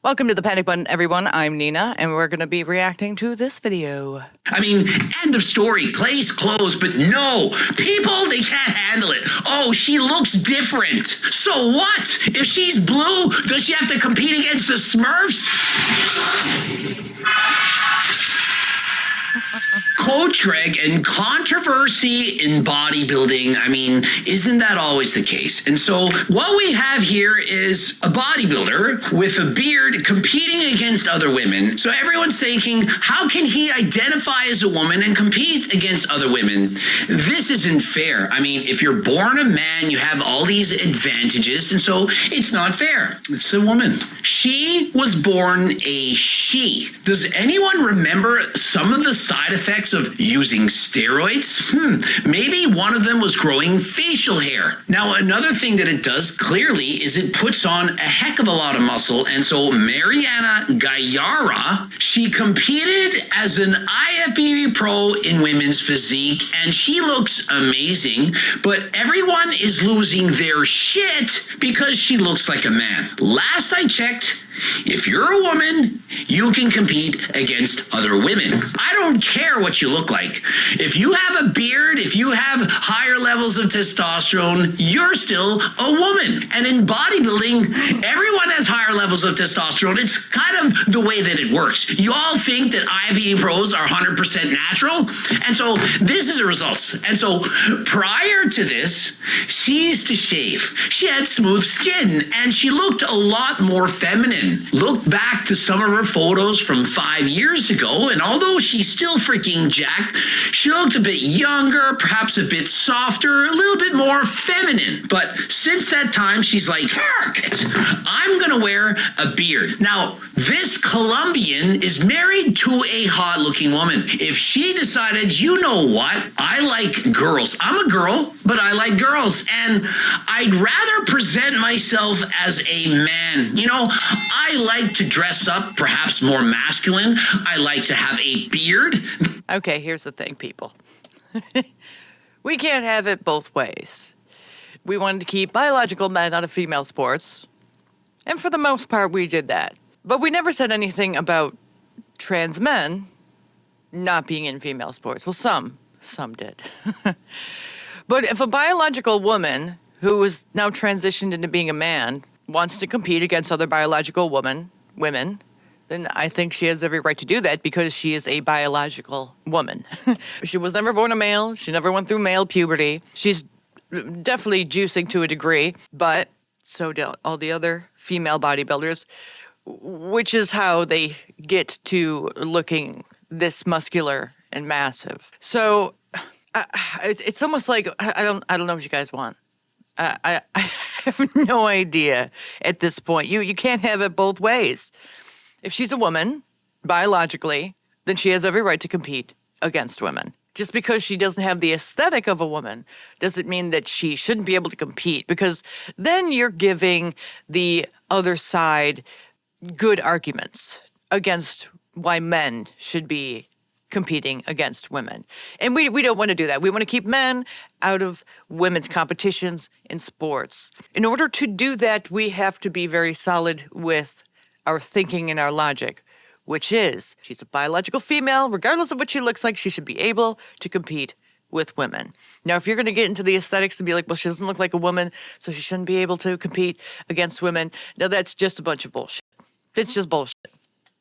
Welcome to the Panic Button, everyone. I'm Nina, and we're going to be reacting to this video. I mean, end of story, case closed, but no, people, they can't handle it. Oh, she looks different. So what? If she's blue, does she have to compete against the Smurfs? Coach Greg, and controversy in bodybuilding, I mean, isn't that always the case? And so what we have here is a bodybuilder with a beard competing against other women. So everyone's thinking, how can he identify as a woman and compete against other women? This isn't fair. I mean, if you're born a man, you have all these advantages, and so it's not fair. It's a woman. She was born a she. Does anyone remember some of the side effects of using steroids? Maybe one of them was growing facial hair. Now, another thing that it does clearly is it puts on a heck of a lot of muscle. And so Mariana Gayara, she competed as an IFBB pro in women's physique, and she looks amazing, but everyone is losing their shit because she looks like a man. Last I checked, if you're a woman, you can compete against other women. I don't care what you look like. If you have a beard, if you have higher levels of testosterone, you're still a woman. And in bodybuilding, everyone has higher levels of testosterone. It's kind of the way that it works. You all think that IFBB pros are 100% natural, and so this is the results. And so prior to this, she used to shave. She had smooth skin, and she looked a lot more feminine. Look back to some of her photos from 5 years ago, and although she's still freaking jacked, she looked a bit younger, perhaps a bit softer, a little bit more feminine. But since that time, she's like, heck, I'm gonna wear a beard. Now, this Colombian is married to a hot-looking woman. If she decided, you know what, I like girls. I'm a girl, but I like girls, and I'd rather present myself as a man. You know, I like to dress up, perhaps more masculine. I like to have a beard. Okay, here's the thing, people. We can't have it both ways. We wanted to keep biological men out of female sports, and for the most part, we did that. But we never said anything about trans men not being in female sports. Well, some did. But if a biological woman who is now transitioned into being a man wants to compete against other biological women, then I think she has every right to do that because she is a biological woman. She was never born a male. She never went through male puberty. She's definitely juicing to a degree, but so do all the other female bodybuilders, which is how they get to looking this muscular and massive. So it's almost like I don't know what you guys want. I have no idea at this point. You can't have it both ways. If she's a woman, biologically, then she has every right to compete against women. Just because she doesn't have the aesthetic of a woman doesn't mean that she shouldn't be able to compete, because then you're giving the other side good arguments against why men should be competing against women. And we don't want to do that. We want to keep men out of women's competitions in sports. In order to do that, we have to be very solid with our thinking and our logic, which is she's a biological female. Regardless of what she looks like, she should be able to compete with women. Now, if you're going to get into the aesthetics and be like, well, she doesn't look like a woman, so she shouldn't be able to compete against women, now that's just a bunch of bullshit. It's just bullshit.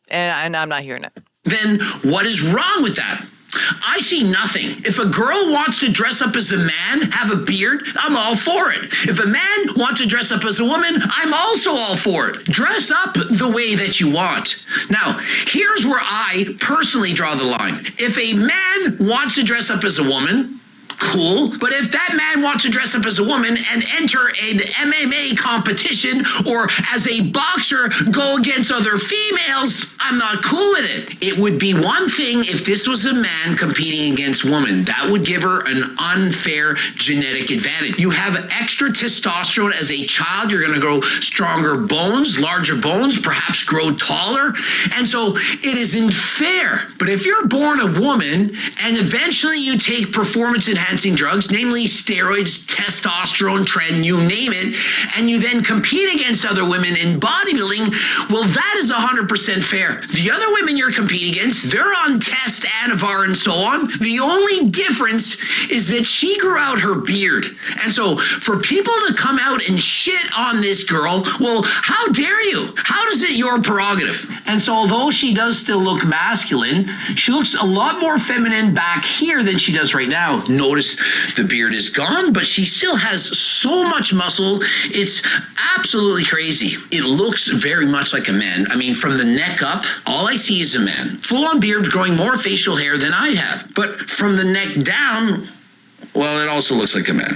And I'm not hearing it. Then what is wrong with that? I see nothing. If a girl wants to dress up as a man, have a beard, I'm all for it. If a man wants to dress up as a woman, I'm also all for it. Dress up the way that you want. Now, here's where I personally draw the line. If a man wants to dress up as a woman, cool. But if that man wants to dress up as a woman and enter an MMA competition, or as a boxer go against other females, I'm not cool with it. It would be one thing if this was a man competing against women. That would give her an unfair genetic advantage. You have extra testosterone as a child. You're going to grow stronger bones, larger bones, perhaps grow taller. And so it isn't fair. But if you're born a woman and eventually you take performance enhancing enhancing drugs, namely steroids, testosterone, tren, you name it, and you then compete against other women in bodybuilding, well, that is 100% fair. The other women you're competing against, they're on test, Anavar, and so on. The only difference is that she grew out her beard. And so for people to come out and shit on this girl, well, how dare you? How is it your prerogative? And so although she does still look masculine, she looks a lot more feminine back here than she does right now. Notice the beard is gone, but she still has so much muscle. It's absolutely crazy. It looks very much like a man. I mean, from the neck up, all I see is a man. Full-on beard, growing more facial hair than I have. But from the neck down, well, it also looks like a man.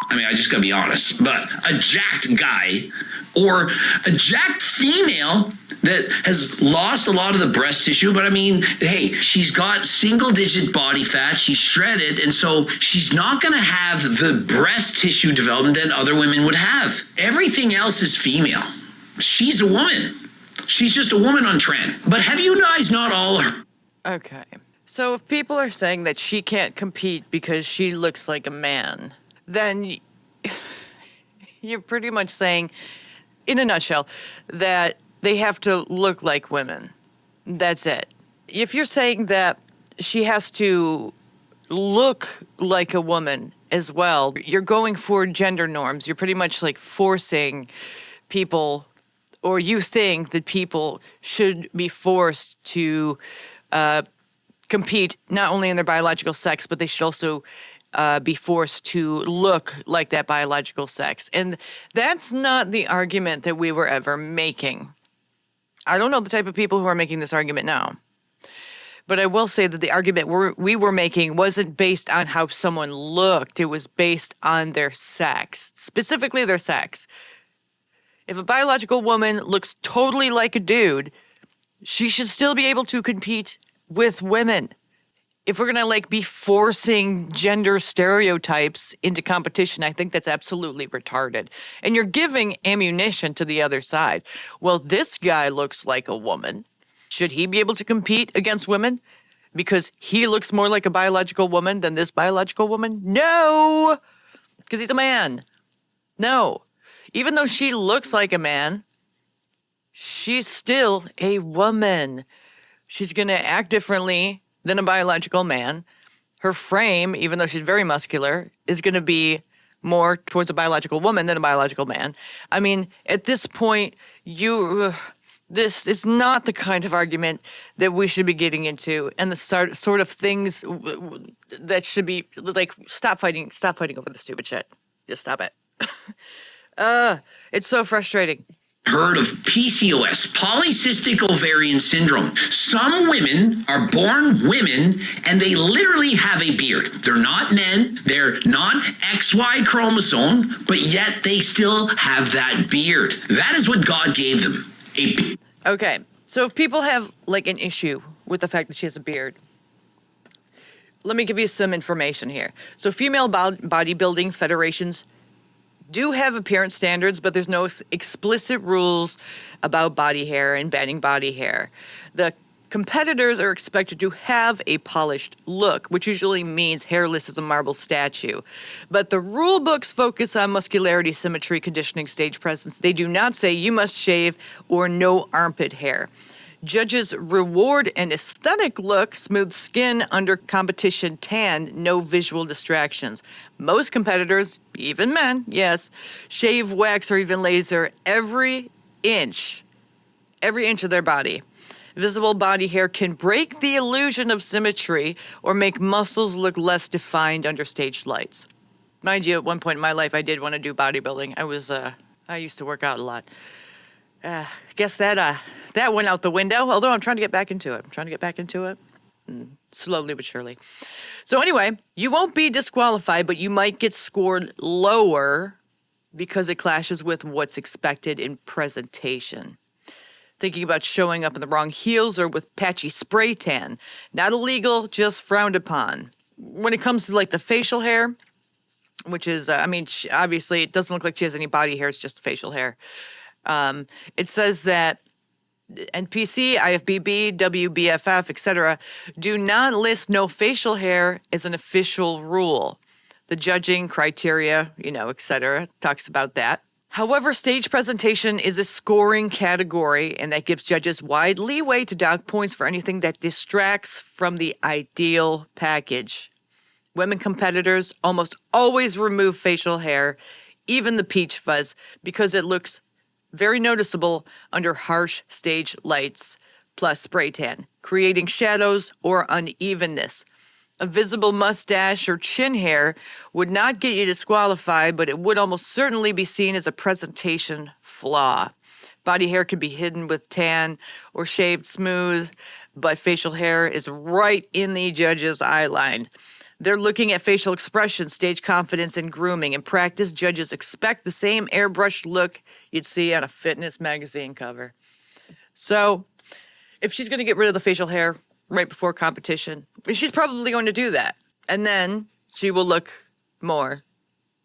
I mean, I just gotta be honest, but a jacked guy or a jacked female that has lost a lot of the breast tissue, but I mean, hey, she's got single-digit body fat, she's shredded, and so she's not gonna have the breast tissue development that other women would have. Everything else is female. She's a woman. She's just a woman on trend. But have you guys not all heard? Okay. So if people are saying that she can't compete because she looks like a man, then you're pretty much saying, in a nutshell, that they have to look like women. That's it. If you're saying that she has to look like a woman as well, you're going for gender norms. You're pretty much like forcing people, or you think that people should be forced to compete not only in their biological sex, but they should also be forced to look like that biological sex. And that's not the argument that we were ever making. I don't know the type of people who are making this argument now. But I will say that the argument we were making wasn't based on how someone looked. It was based on their sex, specifically their sex. If a biological woman looks totally like a dude, she should still be able to compete with women. If we're going to be forcing gender stereotypes into competition, I think that's absolutely retarded. And you're giving ammunition to the other side. Well, this guy looks like a woman. Should he be able to compete against women because he looks more like a biological woman than this biological woman? No, because he's a man. No. Even though she looks like a man, she's still a woman. She's going to act differently than a biological man. Her frame, even though she's very muscular, is going to be more towards a biological woman than a biological man. I mean, at this point, this is not the kind of argument that we should be getting into, and the sort of things that should be stop fighting over the stupid shit. Just stop it. It's so frustrating. Heard of PCOS, polycystic ovarian syndrome. Some women are born women and they literally have a beard. They're not men, they're not XY chromosome, but yet they still have that beard. That is what God gave them. Okay, so if people have an issue with the fact that she has a beard, let me give you some information here. So female bodybuilding federations do have appearance standards, but there's no explicit rules about body hair and banning body hair. The competitors are expected to have a polished look, which usually means hairless as a marble statue. But the rule books focus on muscularity, symmetry, conditioning, stage presence. They do not say you must shave or no armpit hair. Judges reward an aesthetic look, smooth skin under competition, tan, no visual distractions. Most competitors, even men, yes, shave, wax, or even laser every inch of their body. Visible body hair can break the illusion of symmetry or make muscles look less defined under stage lights. Mind you, at one point in my life, I did want to do bodybuilding. I used to work out a lot. Guess that went out the window, although I'm trying to get back into it. Slowly but surely. So anyway, you won't be disqualified, but you might get scored lower because it clashes with what's expected in presentation. Thinking about showing up in the wrong heels or with patchy spray tan. Not illegal, just frowned upon. When it comes to the facial hair, which is, obviously it doesn't look like she has any body hair, it's just facial hair. It says that NPC, IFBB, WBFF, etc., do not list no facial hair as an official rule. The judging criteria, etc., talks about that. However, stage presentation is a scoring category, and that gives judges wide leeway to dock points for anything that distracts from the ideal package. Women competitors almost always remove facial hair, even the peach fuzz, because it looks very noticeable under harsh stage lights plus spray tan, creating shadows or unevenness. A visible mustache or chin hair would not get you disqualified, but it would almost certainly be seen as a presentation flaw. Body hair can be hidden with tan or shaved smooth, but facial hair is right in the judge's eye line. They're looking at facial expression, stage confidence, and grooming. In practice, judges expect the same airbrushed look you'd see on a fitness magazine cover. So, if she's going to get rid of the facial hair right before competition, she's probably going to do that. And then she will look more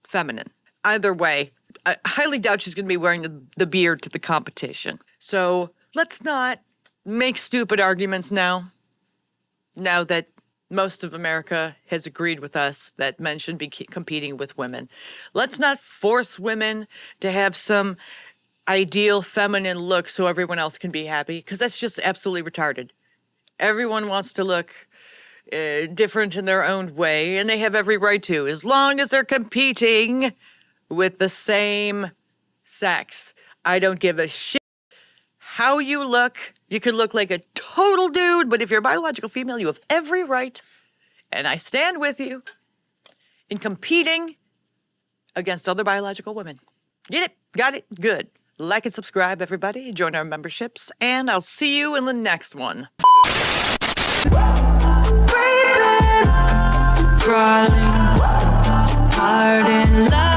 feminine. Either way, I highly doubt she's going to be wearing the beard to the competition. So, let's not make stupid arguments now that most of America has agreed with us that men should be competing with women. Let's not force women to have some ideal feminine look so everyone else can be happy, because that's just absolutely retarded. Everyone wants to look different in their own way, and they have every right to, as long as they're competing with the same sex. I don't give a shit how you look. You could look like a total dude, but if you're a biological female, you have every right, and I stand with you, in competing against other biological women. Get it? Got it? Good. Like and subscribe, everybody. Join our memberships, and I'll see you in the next one. Crawling hard in love.